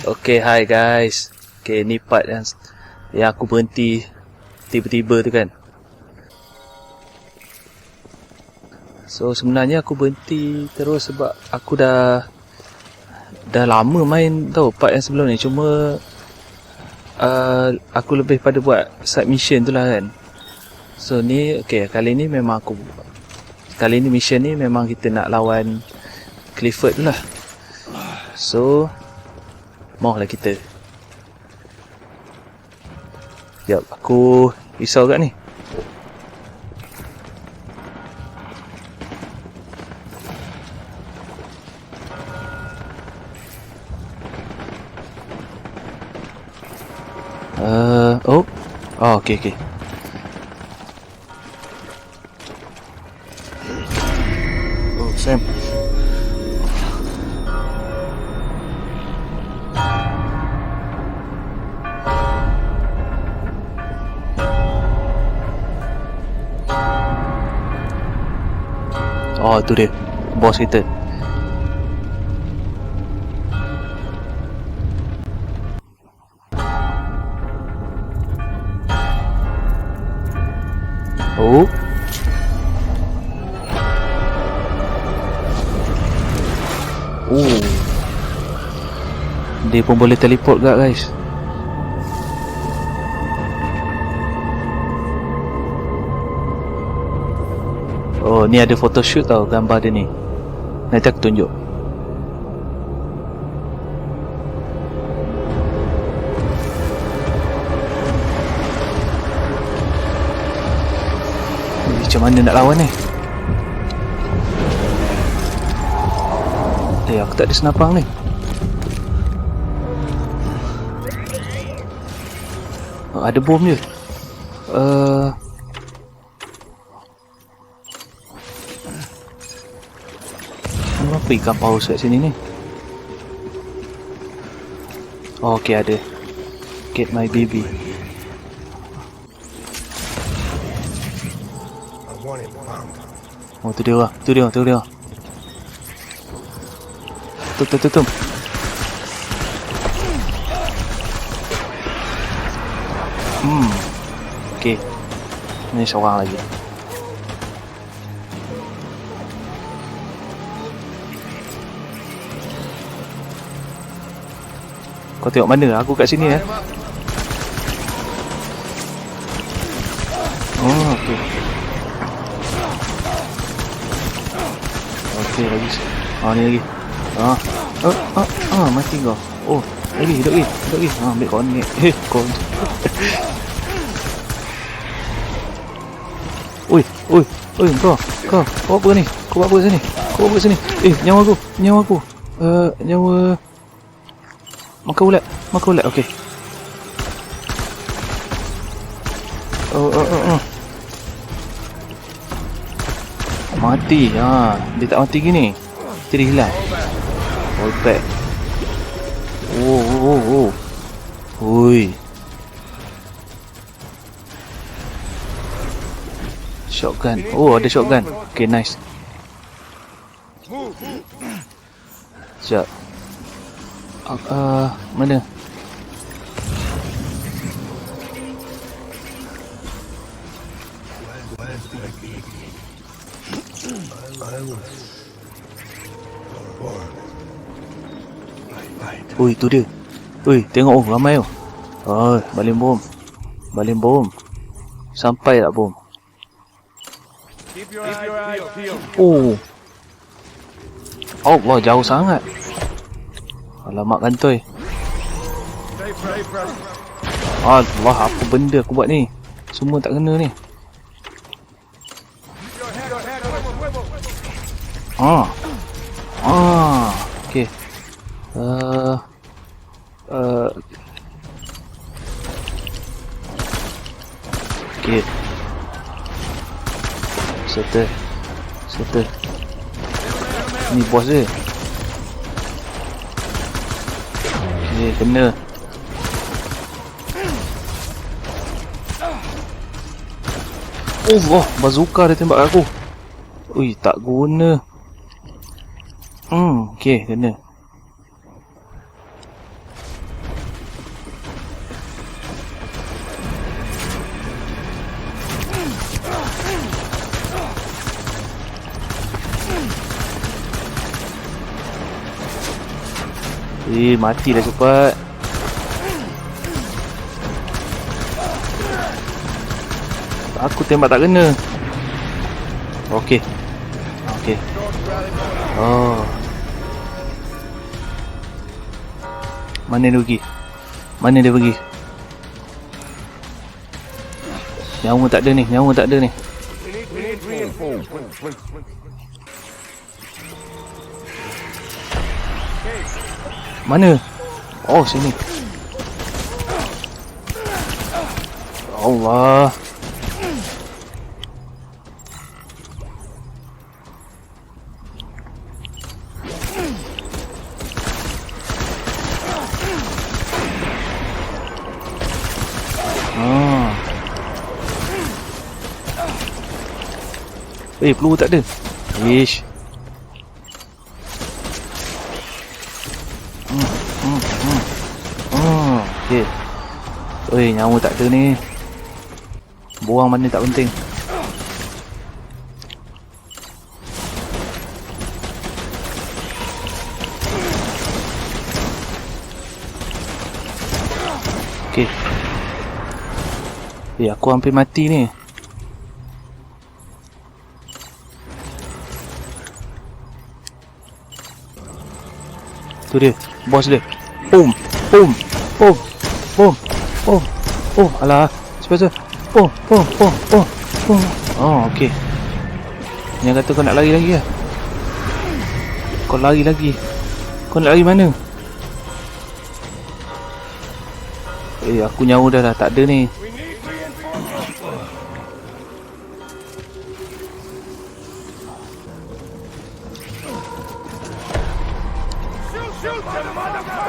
Okay, hi guys. Okay, ni part yang aku berhenti tiba-tiba tu kan. So sebenarnya aku berhenti terus sebab aku dah lama main tau part yang sebelum ni. Cuma aku lebih pada buat side mission tu lah kan. So ni okay, kali ni mission ni memang kita nak lawan Clifford tu lah. So maulah kita. Sekejap, aku risau kat ni. Okay. Oh, Sam. Oh, tu dia. Bos kita. Oh. Dia pun boleh teleport gak guys. Oh, ni ada photoshoot tau gambar dia ni. Nanti aku tunjuk. Macam mana nak lawan ni? Aku tak ada senapang ni. Ada bom je. Apa ikan paus kat sini ni? Oh, okay, ada. Get my baby. Oh, tu dia lah. Tu dia. Tum. Okay. Ni seorang lagi. Kau tengok mana? Aku kat sini Oh, okay. Okay, lagi. Ni lagi. Mati kau. Oh, hidup lagi. Ambil kau ni. Kau. Oi, kau apa ni? Kau buat apa sini? Nyawa aku. Nyawa. Makan ulat. Okey. Oh. Mati. Dia tak mati gini. Dia hilang. Hold back. Oh. Oi. Shotgun. Oh, ada shotgun. Okay, nice. Sekejap. Mana? Ui, tu dia. Ui, tengok ramai tu. Oh, baling bom. Sampai tak bom? Oh. Allah, jauh sangat. Alamak kantoi. Allah, apa benda aku buat ni? Semua tak kena ni. Okay. Okay. Settle. Ni bos dia. Okay, kena. Allah, bazooka dia tembak aku. Ui, tak guna. Okay, kena. Matilah cepat. Aku tembak tak kena. Okey. Oh. Mana dia pergi? Nyawa tak ada ni. Mana? Oh, sini. Allah. Peluru tak ada. Ish. Okey. Nyawa tak ada ni. Buang mana tak penting. Okey. Aku hampir mati ni. Tu dia, bos dia. Boom. Alah, cepat. Boom. Oh, okey. Yang kata kau nak lari lagi lah. Kau lari lagi. Kau nak lari mana? Aku nyawa dah tak ada ni.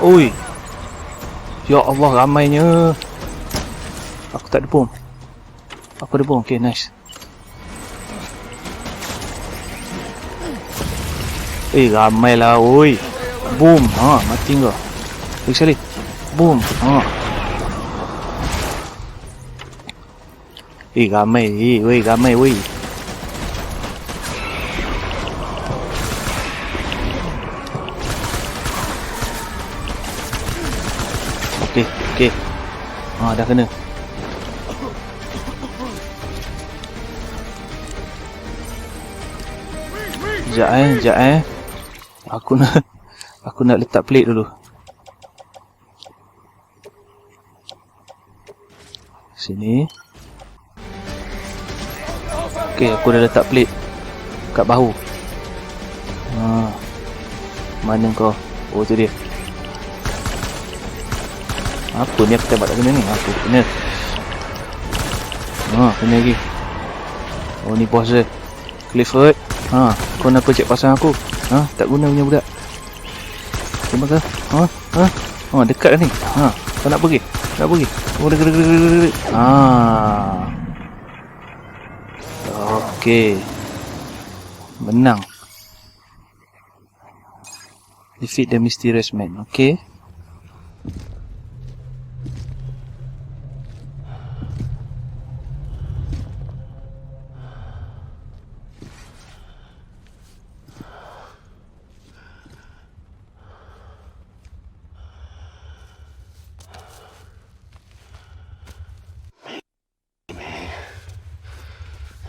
Oi. Ya Allah, ramainya. Aku tak ada bom. Aku ada bom. Okay, nice. Ramailah, oi. Boom. Mati kau. Lagi sekali. Boom. Ramai. Ramai. Okey. Dah kena. Sekejap. Aku nak letak plate dulu. Sini. Okey, aku dah letak plate kat bahu. Mana kau? Oh, tu dia. Apa ni, aku tembak tak kena ni. Aku kena. Kena lagi. Oh, ni bos dia. Clifford. Kau nak cek pasang aku? Tak guna punya budak. Tembak ke? Dekat dah ni. Kau nak pergi? Oh, dekat. Okey. Menang. Defeat the mysterious man. Okey.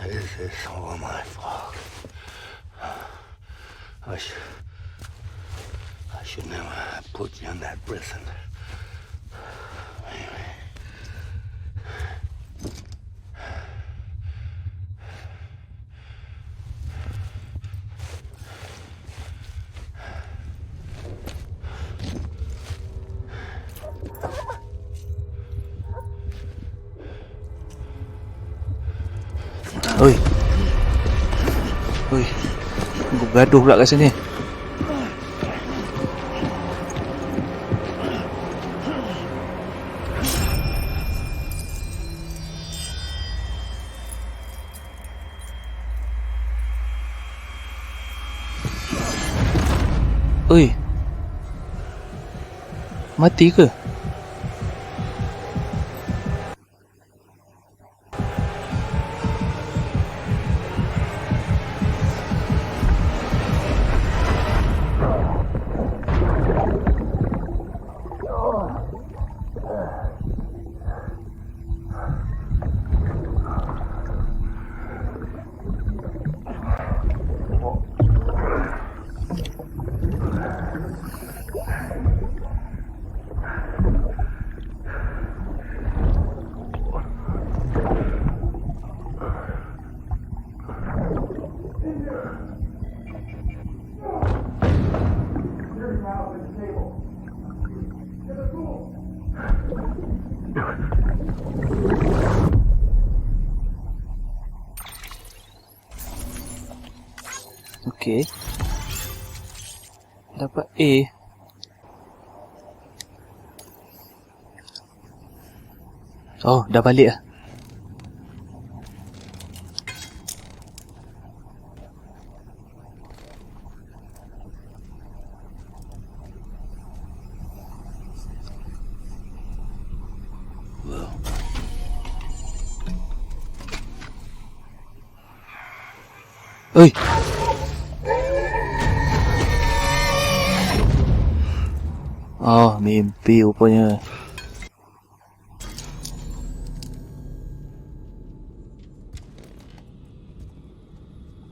This is all my fault. I should never have put you in that prison. Anyway. Oi. Aku gaduh pula kat sini. Oi. Mati ke? Okay. Dapat A. Oh, dah balik lah. Lou. Oi. Oh, mimpi rupanya.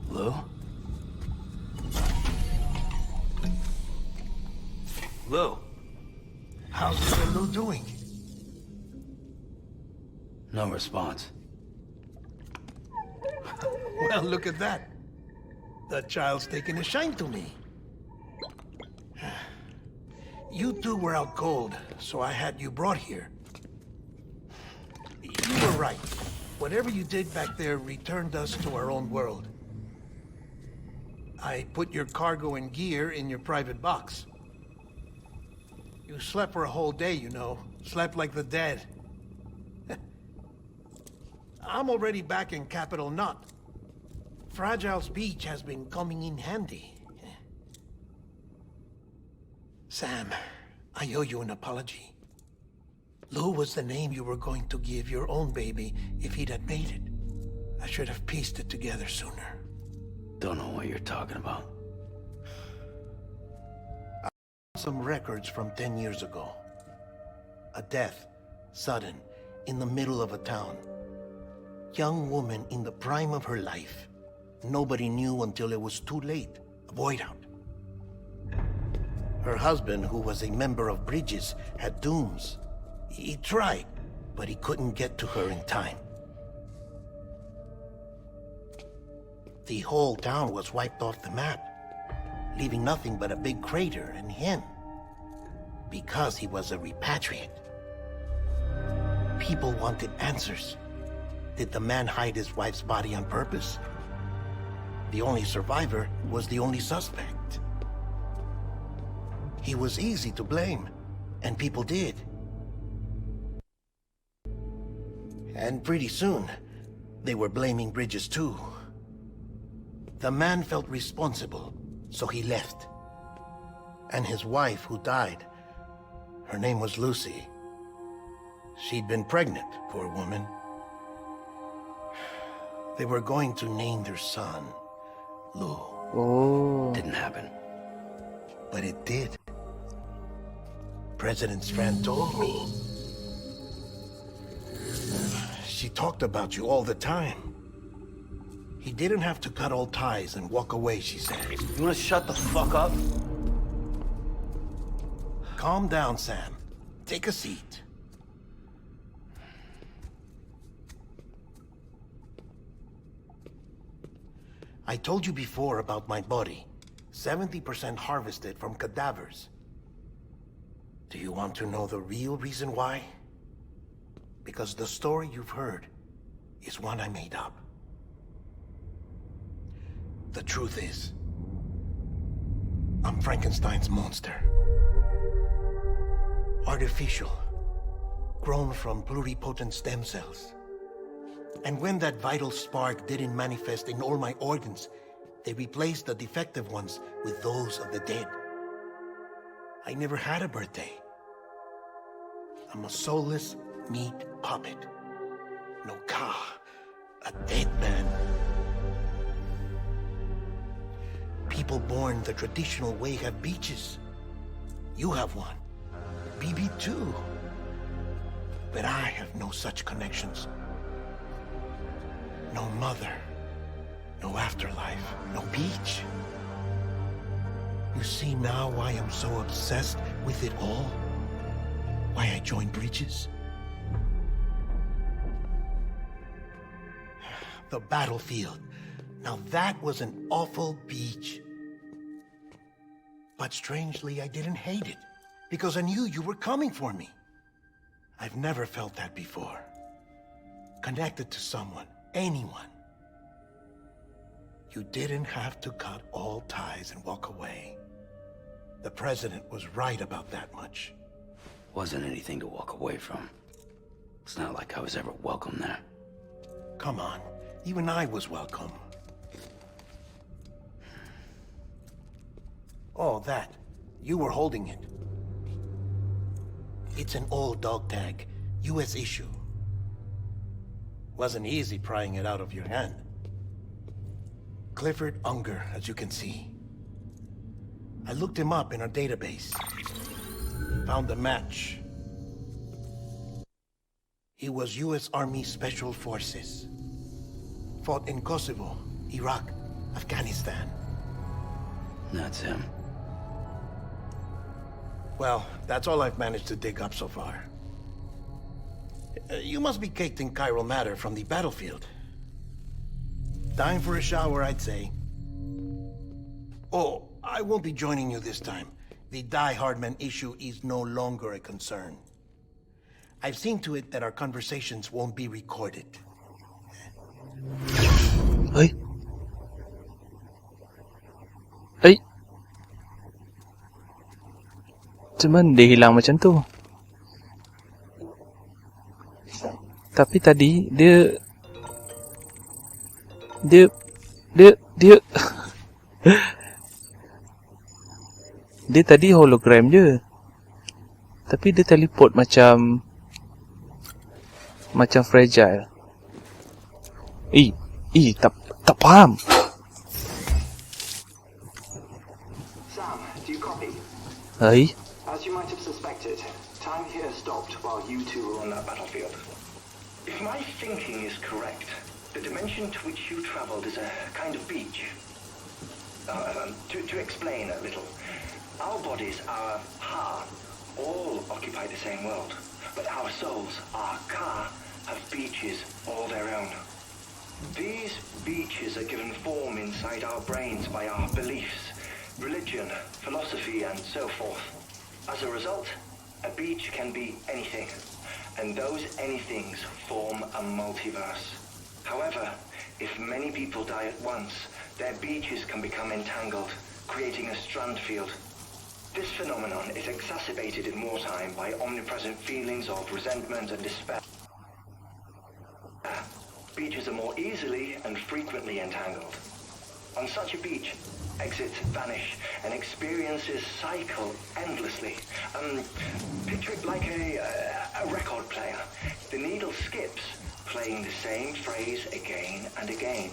Lou? Lou? How's little Lou doing? No response. Well, look at that. The child's taking a shine to me. You two were out cold, so I had you brought here. You were right. Whatever you did back there returned us to our own world. I put your cargo and gear in your private box. You slept for a whole day, you know. Slept like the dead. I'm already back in Capital Knot. Fragile's beach has been coming in handy. Sam, I owe you an apology. Lou was the name you were going to give your own baby if he'd had made it. I should have pieced it together sooner. Don't know what you're talking about. Some records from 10 years ago. A death, sudden, in the middle of a town. Young woman in the prime of her life. Nobody knew until it was too late. A void out. Her husband, who was a member of Bridges, had dooms. He tried, but he couldn't get to her in time. The whole town was wiped off the map, leaving nothing but a big crater and him. Because he was a repatriate. People wanted answers. Did the man hide his wife's body on purpose? The only survivor was the only suspect. He was easy to blame, and people did. And pretty soon, they were blaming Bridges too. The man felt responsible, so he left. And his wife, who died, her name was Lucy. She'd been pregnant, poor woman. They were going to name their son Lou. Oh. Didn't happen. But it did. President Strand told me. She talked about you all the time. He didn't have to cut all ties and walk away, she said. You wanna shut the fuck up? Calm down, Sam. Take a seat. I told you before about my body. 70% harvested from cadavers. Do you want to know the real reason why? Because the story you've heard is one I made up. The truth is, I'm Frankenstein's monster. Artificial, grown from pluripotent stem cells. And when that vital spark didn't manifest in all my organs, they replaced the defective ones with those of the dead. I never had a birthday. I'm a soulless meat puppet. No ka, a dead man. People born the traditional way have beaches. You have one. BB too. But I have no such connections. No mother. No afterlife. No beach. You see now why I'm so obsessed with it all? Why I joined Bridges? The battlefield. Now that was an awful beach. But strangely, I didn't hate it. Because I knew you were coming for me. I've never felt that before. Connected to someone, anyone. You didn't have to cut all ties and walk away. The president was right about that much. Wasn't anything to walk away from. It's not like I was ever welcome there. Come on, even I was welcome. Oh, that. You were holding it. It's an old dog tag, US issue. Wasn't easy prying it out of your hand. Clifford Unger, as you can see. I looked him up in our database. Found a match. He was US Army Special Forces. Fought in Kosovo, Iraq, Afghanistan. That's him. Well, that's all I've managed to dig up so far. You must be caked in chiral matter from the battlefield. Time for a shower, I'd say. Oh, I won't be joining you this time. The Heartman issue is no longer a concern. I've seen to it that our conversations won't be recorded. Oi. Oi. Cuman dia hilang macam tu. Tapi tadi dia dia tadi hologram je. Tapi dia teleport macam fragile. Tak faham. Sam, do you copy? Hai. As you might have suspected, time here stopped while you two were on that battlefield. If my thinking is correct, the dimension to which you traveled is a kind of beach. To explain a little, our bodies, our ha, all occupy the same world, but our souls, our ka, have beaches all their own. These beaches are given form inside our brains by our beliefs, religion, philosophy, and so forth. As a result, a beach can be anything, and those anythings form a multiverse. However, if many people die at once, their beaches can become entangled, creating a strand field. This phenomenon is exacerbated in wartime by omnipresent feelings of resentment and despair. Beaches are more easily and frequently entangled. On such a beach, exits vanish and experiences cycle endlessly. Picture it like a record player. The needle skips, playing the same phrase again and again.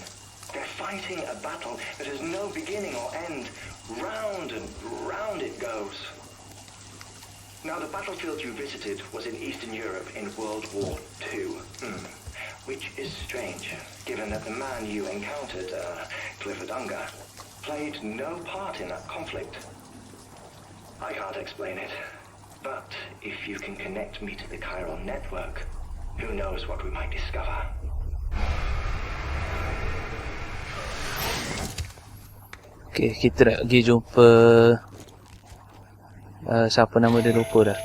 They're fighting a battle that has no beginning or end. Round and round it goes. Now, the battlefield you visited was in Eastern Europe in World War II. Which is strange, given that the man you encountered, Clifford Unger, played no part in that conflict. I can't explain it, but if you can connect me to the chiral network, who knows what we might discover. Okay, kita nak pergi jumpa siapa nama dia, lupa dah.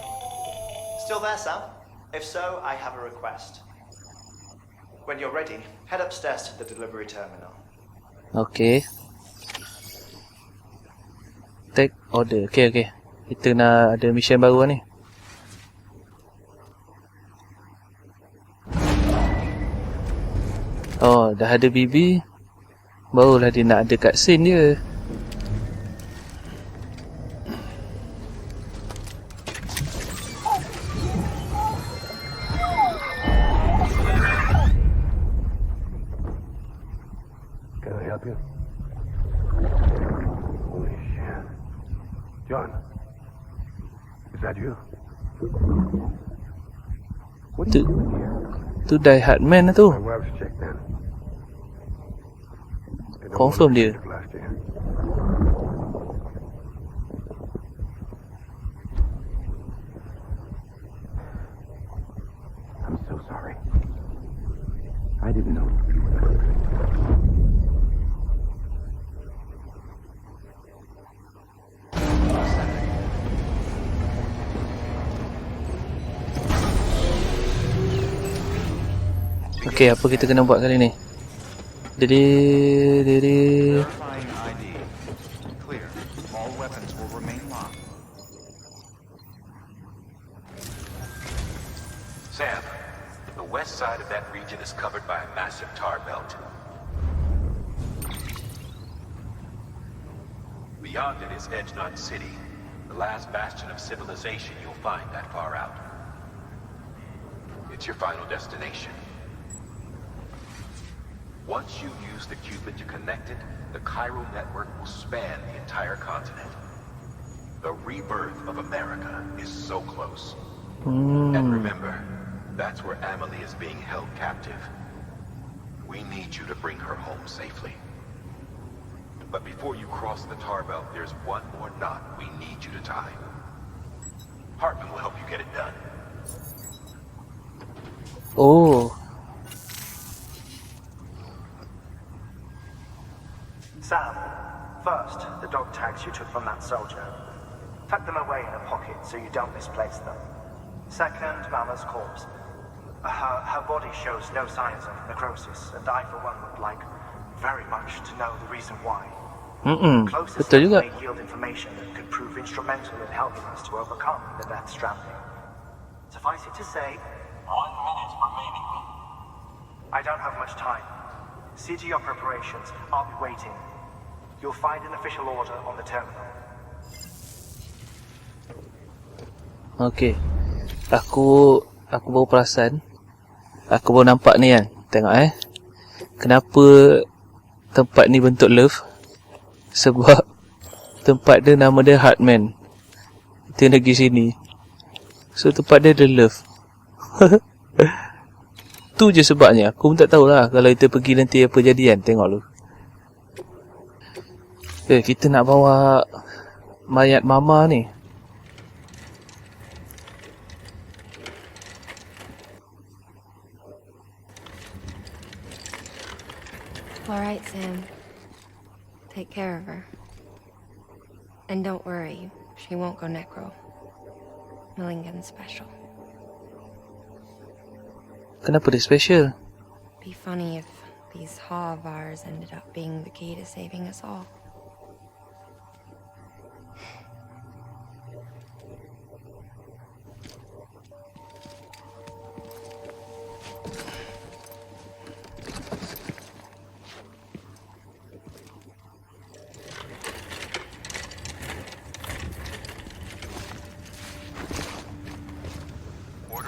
Still there, Sam? If so, I have a request. When you're ready, head upstairs to the delivery terminal. Okay. Take order. Okay. Kita nak ada mission baru ni. Oh, dah ada BB. Barulah dia nak ada cutscene dia. Can I help you? Holy shit. John, is that you? What are you doing here? Tu Die Heartman lah tu. My wife's check then. Confirm dia. Last year. I'm so sorry. I didn't know you were there. Okay, apa kita kena buat kali ni? Jadi Verifying ID. Clear. All weapons will remain locked. Sam, the west side of that region is covered by a massive tar belt. Beyond it is Edgenot City, the last bastion of civilization you'll find that far out. It's your final destination. Once you use the Cupid to connect it, the chiral network will span the entire continent. The rebirth of America is so close. And remember, that's where Amelie is being held captive. We need you to bring her home safely. But before you cross the tar belt, there's one more knot we need you to tie. Heartman will help you get it done. oh, Sam, first, the dog tags you took from that soldier. Tuck them away in a pocket so you don't misplace them. Second, Mama's corpse. Her body shows no signs of necrosis, and I, for one, would like very much to know the reason why. Closest betul juga. may yield information that could prove instrumental in helping us to overcome the death stranding. Suffice it to say, 1 minute remaining. I don't have much time. See to your preparations. I'll be waiting. You'll find an official order on the terminal. Okay. Aku baru perasan. Aku baru nampak ni kan. Tengok kenapa tempat ni bentuk love? Sebab tempat dia nama dia Heartman. Itu negeri sini. So tempat dia ada love. Tu je sebabnya. Aku pun tak tahulah kalau kita pergi nanti apa jadi kan. Tengok lu. Kita nak bawa mayat mama ni. All right, Sam. Take care of her. And don't worry, she won't go necro. Milligan's special. Kenapa dia special? Be funny if these Ha of ours ended up being the key to saving us all.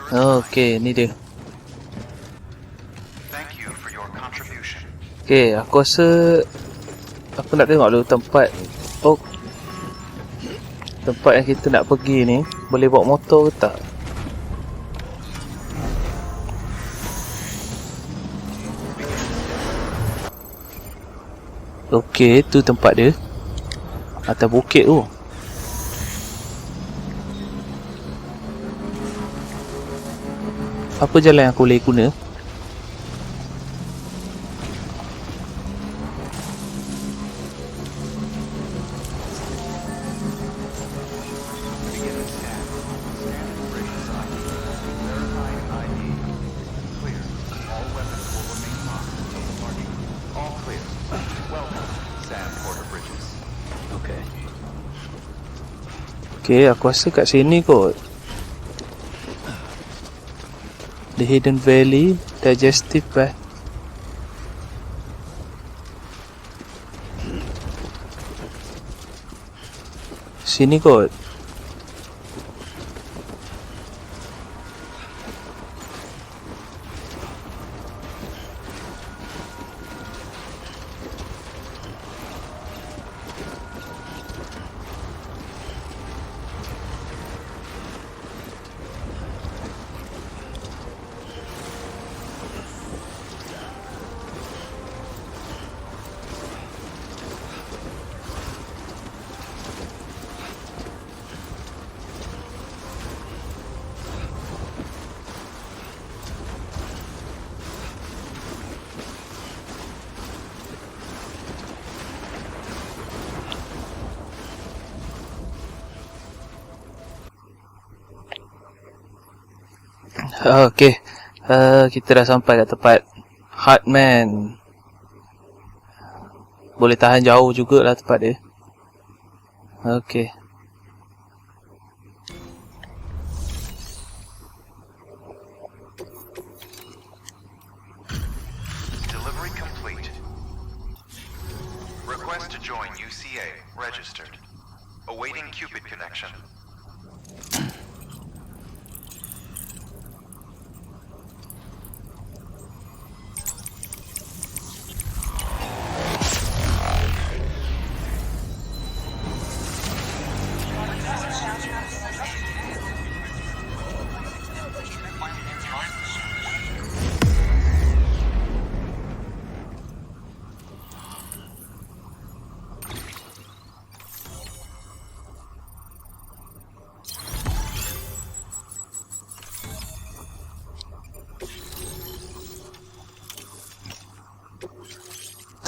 Okay, ni dia. Thank you for your contribution. Okay, aku rasa aku nak tengok dulu tempat tempat yang kita nak pergi ni boleh bawa motor ke tak? Okay, tu tempat dia. Atas bukit tu. Apa jalan yang aku boleh guna? Okay, aku rasa kat sini kot. The Hidden Valley, Digestive Bath. Sini kot. Okay, Kita dah sampai kat tempat Heartman. Boleh tahan jauh jugalah tempat dia. Okay. Delivery complete. Request to join UCA. Registered. Awaiting Cupid connection.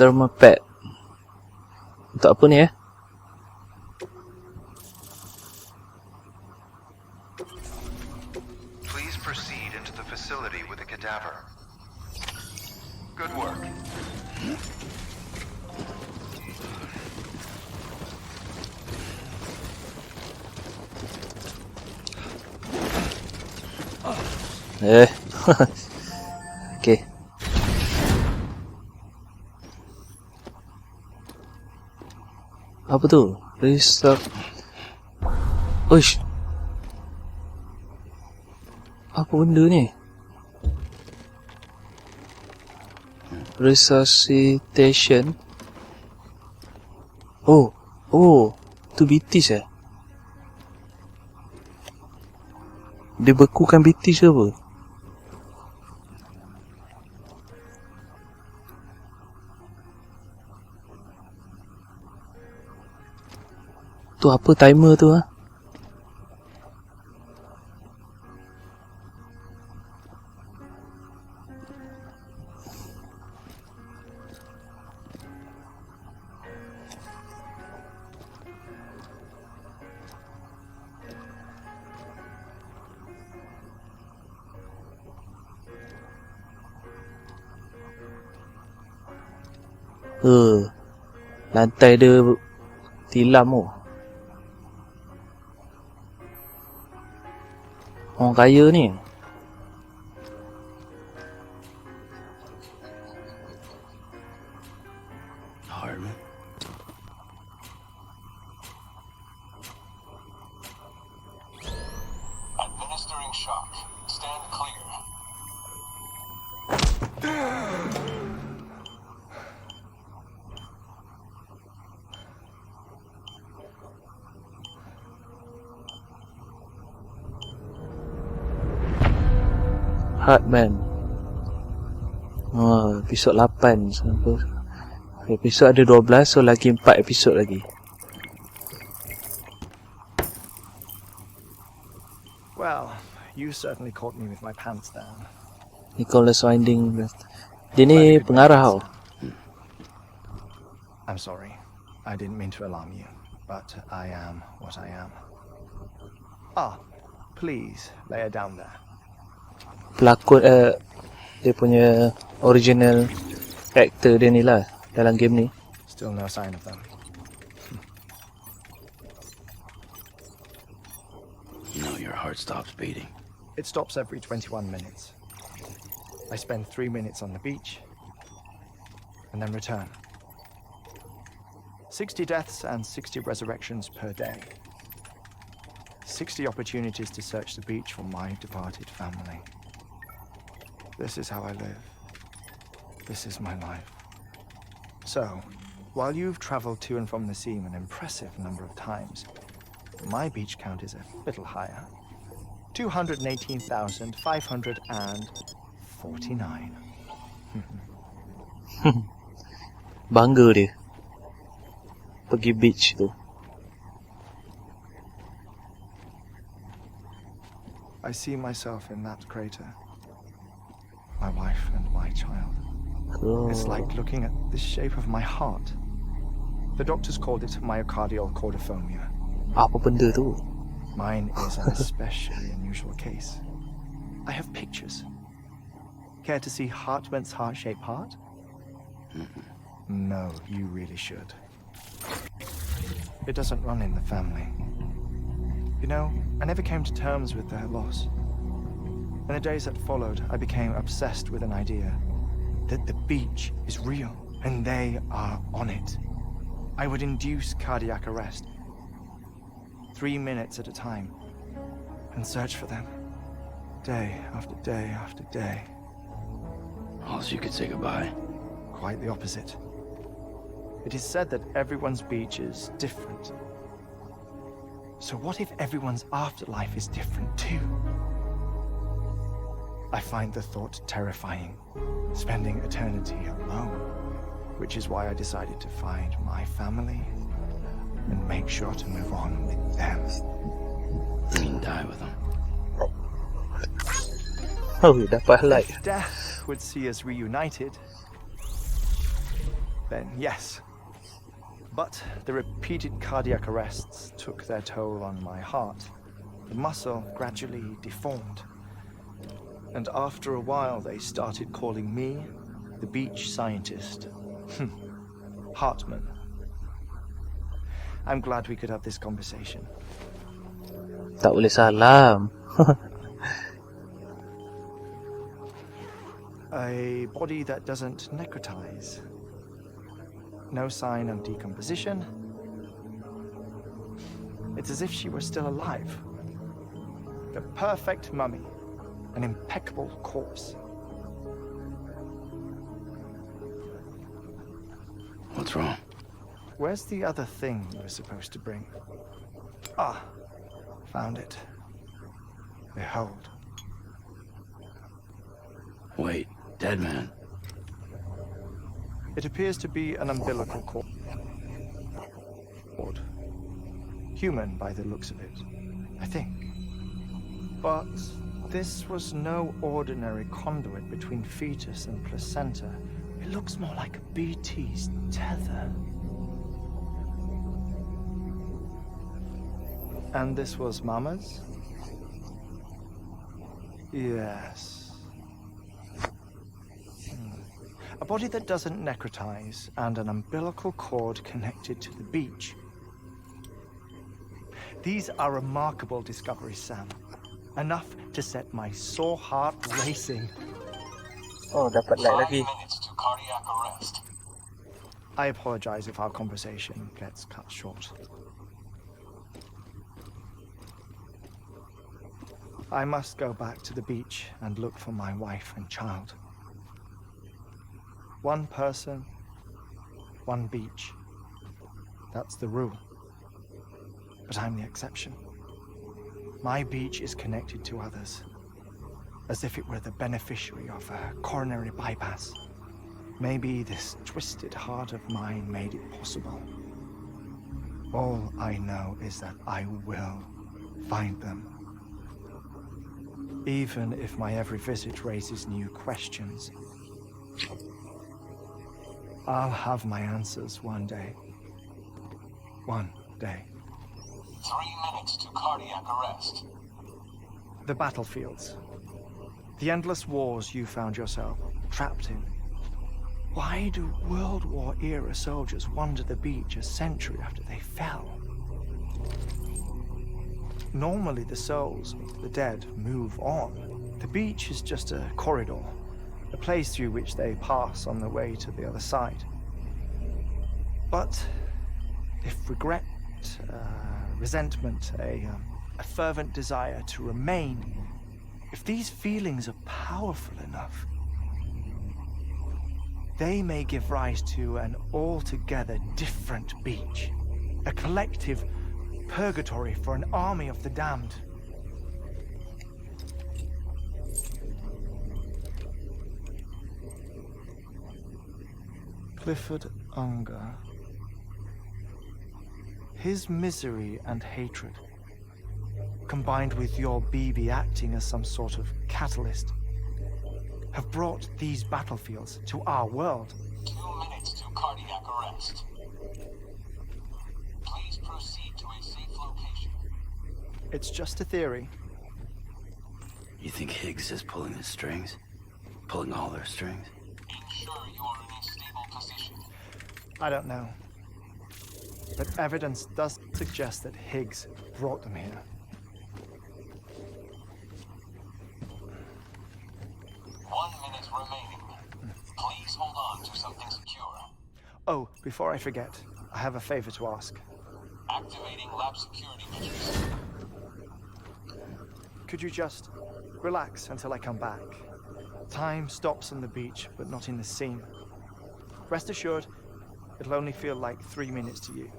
Thermopad. Untuk apa ni Please proceed into the facility with the cadaver. Good work. Okay. Apa tu? Restart. Uish. Apa benda ni? Resuscitation. Oh. Tu British Dia bekukan British ke apa? Tu apa timer tu Lantai dia tilam Orang kaya ni. Heartman. Administering shock. Stand clear. Heartman. Episod 8. Episod ada 12, so lagi 4 episod lagi. Well, you certainly caught me with my pants down. Nicholas Winding. Dia ni pengarah tau. I'm sorry. I didn't mean to alarm you, but I am what I am. Please, lay her down there. Pelakon dia punya original actor dia ni lah dalam game ni. Still no sign of them. No, your heart stops beating. It stops every 21 minutes. I spend 3 minutes on the beach and then return. 60 deaths and 60 resurrections per day. 60 opportunities to search the beach for my departed family. This is how I live. This is my life. So, while you've traveled to and from the sea an impressive number of times, my beach count is a little higher. 218,549. Bangga dia pergi beach tu. I see myself in that crater. My wife and my child. It's like looking at the shape of my heart. The doctors called it myocardial cordiphomia. Apa benda tu? Mine is an especially unusual case. I have pictures. Care to see Heartman's heart-shaped heart? No, you really should. It doesn't run in the family. You know, I never came to terms with their loss. In the days that followed, I became obsessed with an idea that the beach is real and they are on it. I would induce cardiac arrest, 3 minutes at a time, and search for them, day after day after day. All you could say goodbye. Quite the opposite. It is said that everyone's beach is different. So what if everyone's afterlife is different too? I find the thought terrifying, spending eternity alone, which is why I decided to find my family and make sure to move on with them. You mean die with them? Oh, dapat like. If death would see us reunited, then yes. But the repeated cardiac arrests took their toll on my heart. The muscle gradually deformed. And after a while, they started calling me the beach scientist. Heartman. I'm glad we could have this conversation. Tak boleh salam. A body that doesn't necrotize. No sign of decomposition. It's as if she were still alive. The perfect mummy. An impeccable corpse. What's wrong? Where's the other thing you were supposed to bring? Ah, found it. Behold. Wait, dead man. It appears to be an umbilical cord. Human by the looks of it, I think. But this was no ordinary conduit between fetus and placenta. It looks more like a BT's tether. And this was Mama's? Yes. A body that doesn't necrotize and an umbilical cord connected to the beach. These are remarkable discoveries, Sam. Enough to set my sore heart racing. Oh, dapat like lagi. 5 minutes to cardiac arrest. I apologize if our conversation gets cut short. I must go back to the beach and look for my wife and child. One person, one beach. That's the rule. But I'm the exception. My beach is connected to others, as if it were the beneficiary of a coronary bypass. Maybe this twisted heart of mine made it possible. All I know is that I will find them. Even if my every visit raises new questions. I'll have my answers one day. One day. 3 minutes to cardiac arrest. The battlefields. The endless wars you found yourself trapped in. Why do World War era soldiers wander the beach a century after they fell? Normally the souls of the dead move on. The beach is just a corridor, a place through which they pass on the way to the other side. But if regret, resentment, a fervent desire to remain, if these feelings are powerful enough, they may give rise to an altogether different beach, a collective purgatory for an army of the damned. Clifford Unger. His misery and hatred, combined with your BB acting as some sort of catalyst, have brought these battlefields to our world. 2 minutes to cardiac arrest. Please proceed to a safe location. It's just a theory. You think Higgs is pulling the strings? pulling all their strings? Ensure you are in a stable position. I don't know. But evidence does suggest that Higgs brought them here. One minute remaining. Please hold on to something secure. Oh, before I forget, I have a favor to ask. Activating lab security measures. Could you just relax until I come back? Time stops on the beach, but not in the scene. Rest assured, it'll only feel like 3 minutes to you.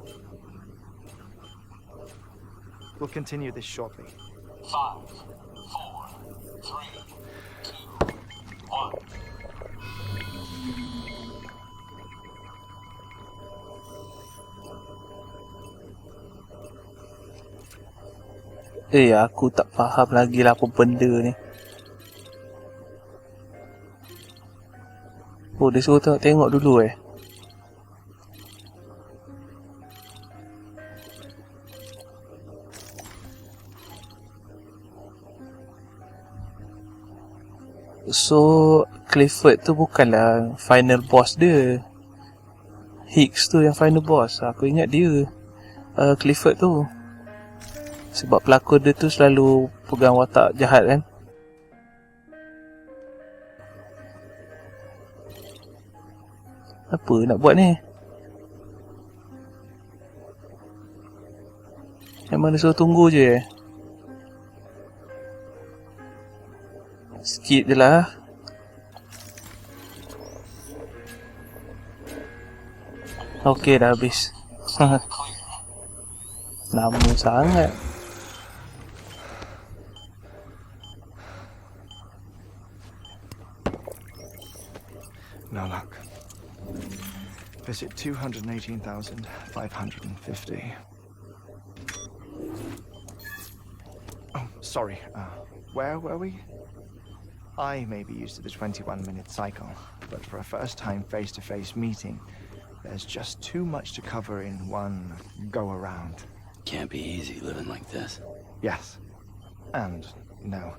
We'll continue this shortly. 5, 4, 3, 2, 1. Aku tak faham lagi lah apa benda ni. Oh, dia suruh tengok dulu So, Clifford tu bukanlah final boss dia. Higgs tu yang final boss. Aku ingat dia Clifford tu. Sebab pelakon dia tu selalu pegang watak jahat kan. Apa nak buat ni? Yang mana suruh tunggu je. Sikit je lah. Okey, dah habis. Lama sangat. No luck. Visit 218,550. Oh, sorry. Where were we? I may be used to the 21-minute cycle, but for a first-time face-to-face meeting, there's just too much to cover in one go-around. Can't be easy living like this. Yes. And no.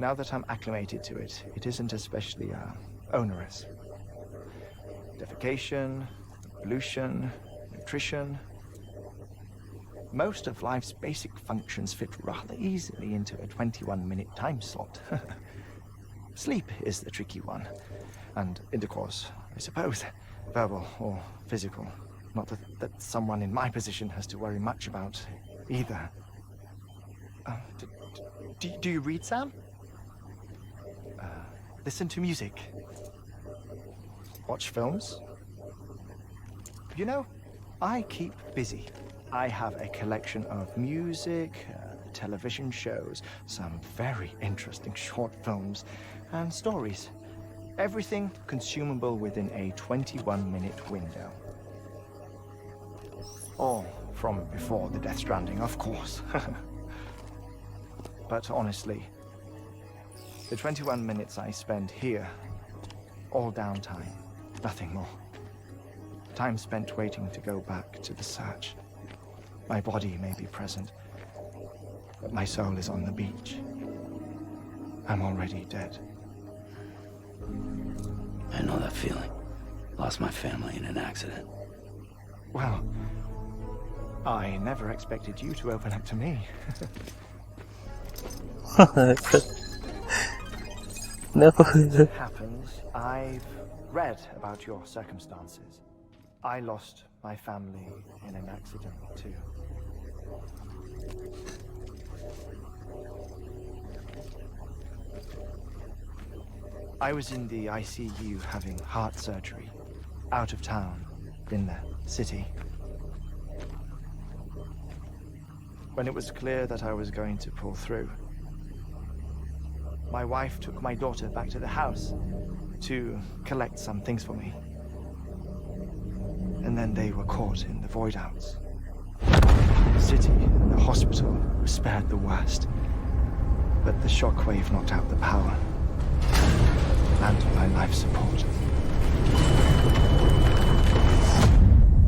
Now that I'm acclimated to it, it isn't especially onerous. Defecation, pollution, nutrition. Most of life's basic functions fit rather easily into a 21-minute time slot. Sleep is the tricky one. And intercourse, I suppose. Verbal or physical. Not that someone in my position has to worry much about either. Do you read, Sam? Listen to music. Watch films. You know, I keep busy. I have a collection of music, television shows, some very interesting short films, and stories. Everything consumable within a 21-minute window. All from before the Death Stranding, of course. But honestly, the 21 minutes I spend here, all downtime, nothing more. Time spent waiting to go back to the search. My body may be present, but my soul is on the beach. I'm already dead. I know that feeling. Lost my family in an accident. Well, I never expected you to open up to me. No. As it happens, I've read about your circumstances. I lost my family in an accident too. I was in the ICU having heart surgery, out of town, in the city. When it was clear that I was going to pull through, my wife took my daughter back to the house to collect some things for me. And then they were caught in the void-outs. The city and the hospital were spared the worst, but the shockwave knocked out the power and my life support.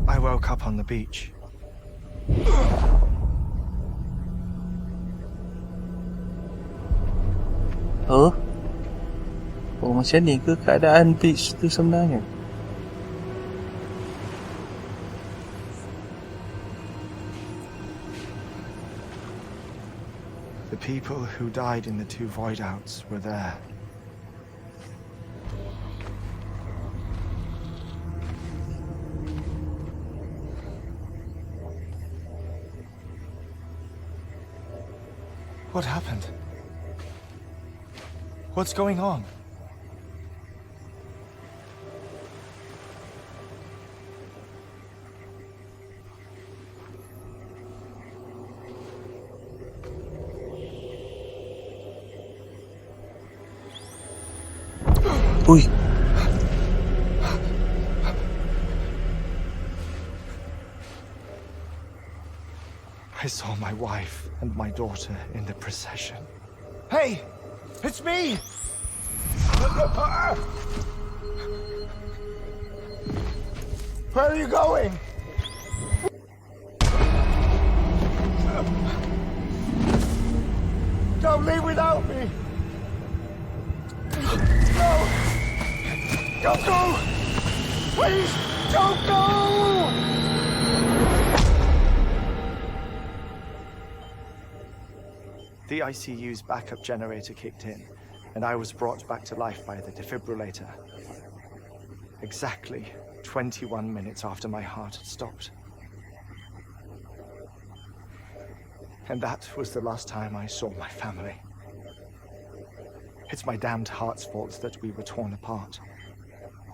I woke up on the beach. Oh macam ni ke keadaan beach tu sebenarnya? The people who died in the 2 void outs were there. What happened? What's going on? Ui. I saw my wife and my daughter in the procession. Hey! It's me! Where are you going? Don't leave without me! No! Don't go! Please, don't go! The ICU's backup generator kicked in, and I was brought back to life by the defibrillator. Exactly 21 minutes after my heart had stopped. And that was the last time I saw my family. It's my damned heart's fault that we were torn apart.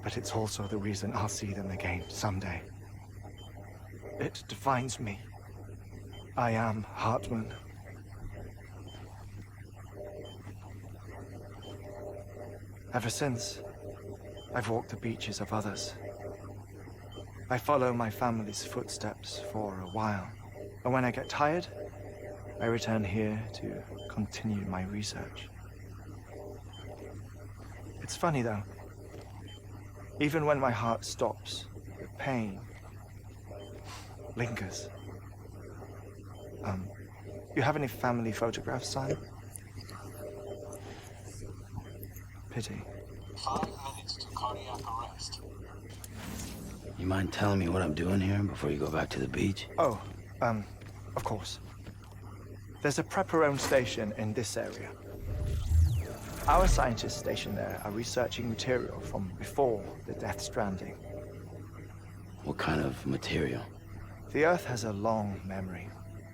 But it's also the reason I'll see them again someday. It defines me. I am Heartman. Ever since, I've walked the beaches of others. I follow my family's footsteps for a while, and when I get tired, I return here to continue my research. It's funny though. Even when my heart stops, the pain lingers. You have any family photographs, Simon? Pity. 5 minutes to cardiac arrest. You mind telling me what I'm doing here before you go back to the beach? Oh, of course. There's a prep-your-own station in this area. Our scientists stationed there are researching material from before the Death Stranding. What kind of material? The Earth has a long memory.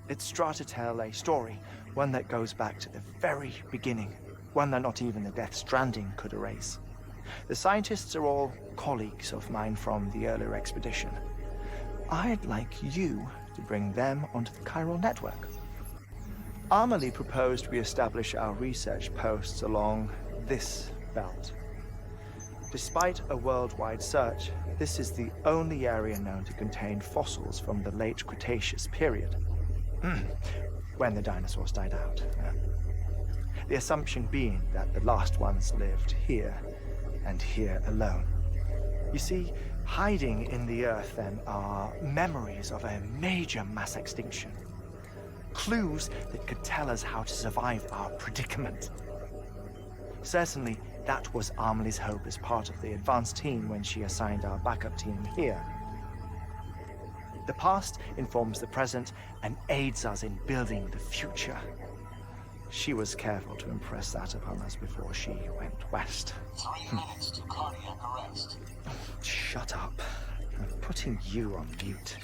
It's trying to tell a story, one that goes back to the very beginning, one that not even the Death Stranding could erase. The scientists are all colleagues of mine from the earlier expedition. I'd like you to bring them onto the chiral network. Amelie proposed we establish our research posts along this belt. Despite a worldwide search, this is the only area known to contain fossils from the late Cretaceous period, when the dinosaurs died out. The assumption being that the last ones lived here, and here alone. You see, hiding in the Earth then are memories of a major mass extinction. Clues that could tell us how to survive our predicament. Certainly, that was Amelie's hope as part of the advanced team when she assigned our backup team here. The past informs the present and aids us in building the future. She was careful to impress that upon us before she went west. 3 minutes to cardiac arrest. Shut up. I'm putting you on mute.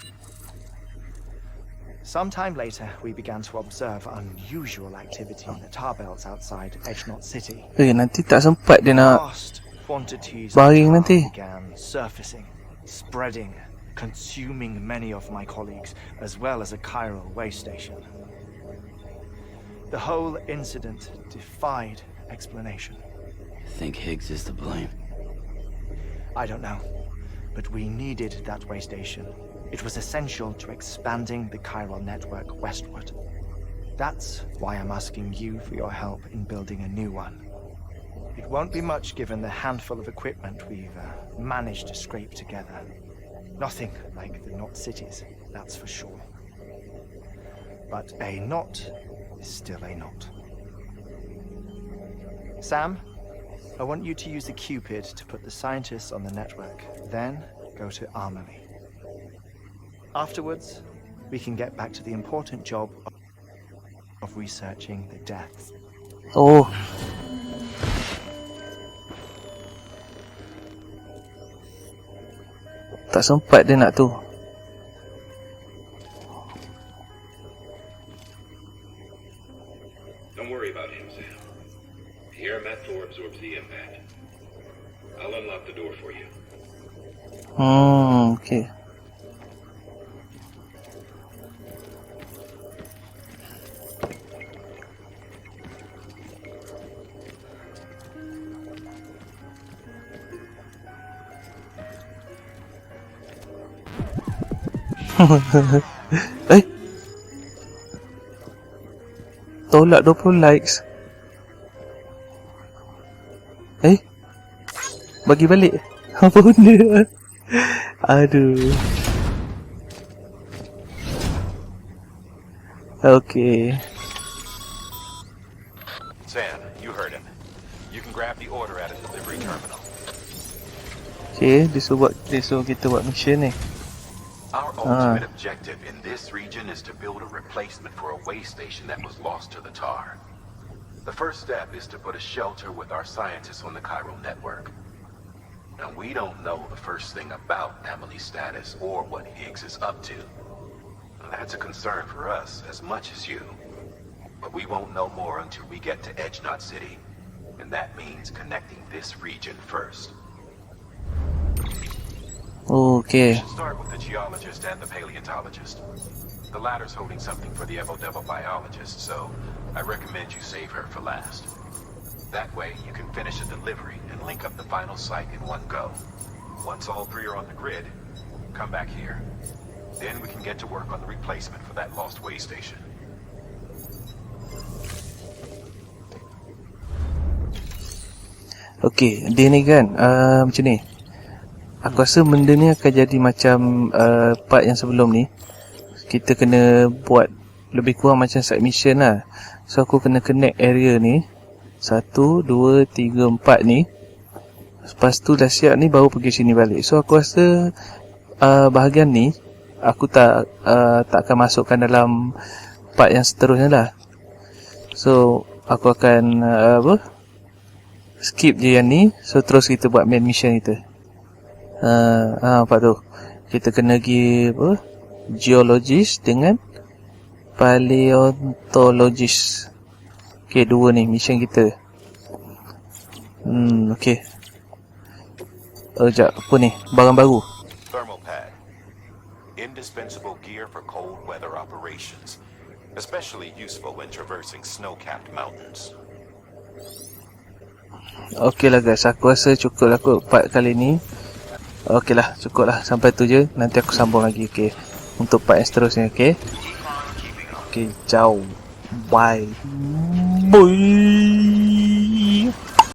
Sometime later, we began to observe unusual activity in the tar belts outside Edgenot City. Nanti tak sempat dia nak Vast quantities baring of tar nanti. began surfacing, spreading, consuming many of my colleagues, as well as a chiral waste station. The whole incident defied explanation. Think Higgs is to blame? I don't know, but we needed that way station. It was essential to expanding the chiral network westward. That's why I'm asking you for your help in building a new one. It won't be much given the handful of equipment we've managed to scrape together. Nothing like the knot cities, that's for sure. But a knot is still a knot. Sam, I want you to use the Cupid to put the scientists on the network, then go to Armory. Afterwards, we can get back to the important job of researching the deaths. Oh. Tak sempat dia nak tu. Don't worry about him, Sam. The air mat floor absorbs the impact. I'll unlock the door for you. Okay. Tolak 20 likes. Bagi balik. Apa benda? Aduh. Okay. Sam, you heard him. You can grab the order at a delivery terminal. Okay, dia suruh kita buat mission ni. Our ultimate objective in this region is to build a replacement for a way station that was lost to the tar. The first step is to put a shelter with our scientists on the Cairo network. Now, we don't know the first thing about Emily's status or what Higgs is up to. That's a concern for us as much as you. But we won't know more until we get to Edge Knot City. And that means connecting this region first. Okay. We should start with the geologist and the paleontologist. The latter's holding something for the Evo-Devo biologist, so I recommend you save her for last. That way, you can finish a delivery and link up the final site in one go. Once all three are on the grid, come back here. Then we can get to work on the replacement for that lost way station. Okay, dia ni kan macam ni. Aku rasa benda ni akan jadi macam part yang sebelum ni. Kita kena buat lebih kurang macam side mission lah. So aku kena connect area ni 1, 2, 3, 4 ni. Lepas tu dah siap ni baru pergi sini balik. So aku rasa bahagian ni aku tak akan masukkan dalam part yang seterusnya lah. So aku akan skip je yang ni. So terus kita buat main mission kita. Nampak tu. Kita kena pergi geologist dengan paleontologist. Okay, dua ni mission kita. Okay. Sekejap, apa ni? Barang baru. Thermal pad. Indispensable gear for cold weather operations. Especially useful when traversing snow-capped mountains. Okay lah guys, aku rasa cukup lah kot part kali ni. Okay lah, cukup lah. Sampai tu je. Nanti aku sambung lagi, okay. Untuk part yang seterusnya, okay. Okay, ciao. Bye. Bye.